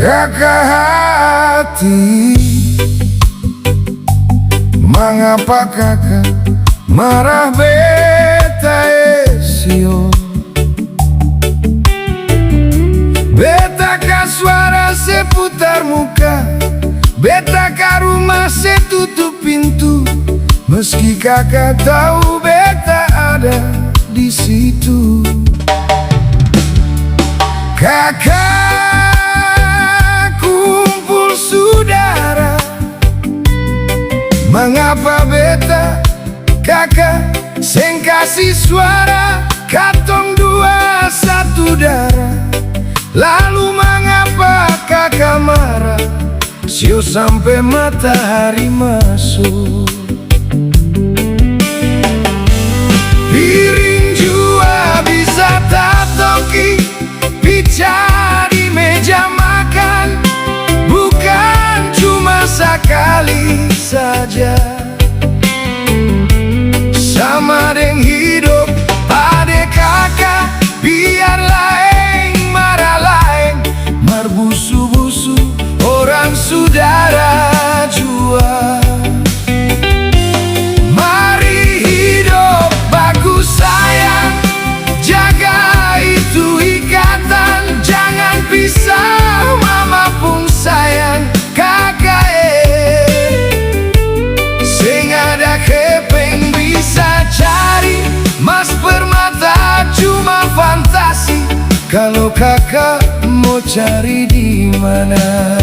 Kakak hati, mengapa kakak marah beta esio? Beta ka suara seputar muka, beta ka rumah setutup pintu. Meski kakak tahu beta ada di situ. Kakak kumpul saudara, mengapa beta kakak seng kasih suara? Katong dua satu darah. Lalu mengapa kakak marah? Sio sampai matahari masuk. Piring jua bisa tatoki, pica di meja makan, bukan cuma sekali saja. Sama deng hidup ade kakak, biar laeng marah laeng, marbusu-busu orang saudara jua. Mari hidup bagus sayang, jaga itu ikatan, jangan pisah mama pun sayang kakak sing ada kepeng bisa cari, mas permata cuma fantasi. Kalau kakak mau cari di mana?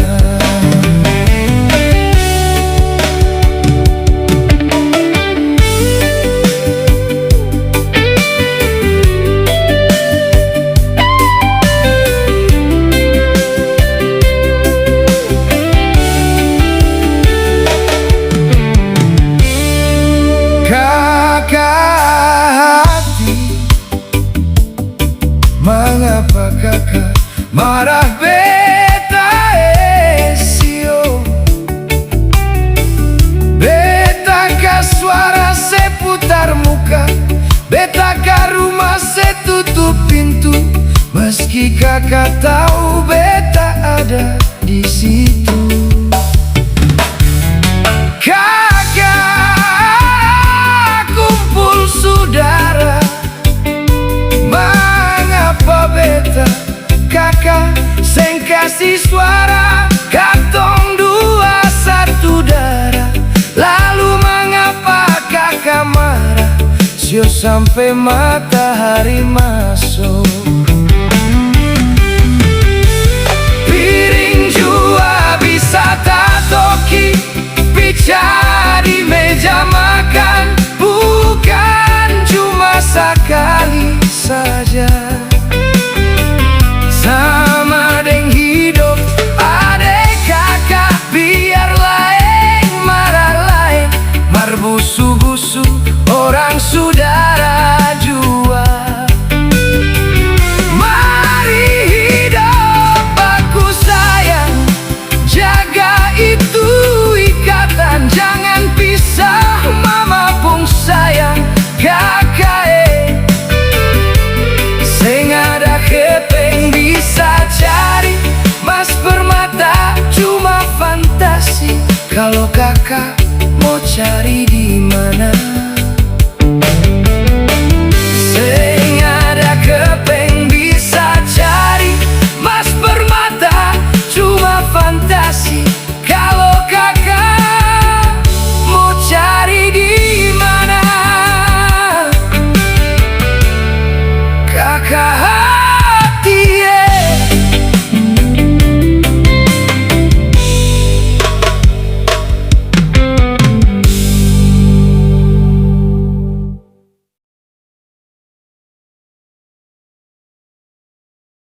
Mengapa kakak marah beta esio? Beta ka suara seputar muka, beta ka rumah setutup pintu. Meski kakak tahu beta ada di situ. Kakak kumpul saudara, beta kakak seng kasih suara? Katong dua satu darah. Lalu mengapa kakak marah? Sio sampai matahari masuk. Piring jua bisa tatoki, pica di meja makan, bukan cuma sekali saja. Sama deng hidup ade kakak, biar laeng marah laeng, marbusu-busu orang saudara jua. Mari hidup bagus sayang, jaga itu ikatan, jangan pisah mama pun sayang kakak sing ada kepeng bisa cari, mas permata cuma fantasi. Kalau kakak mau cari di mana?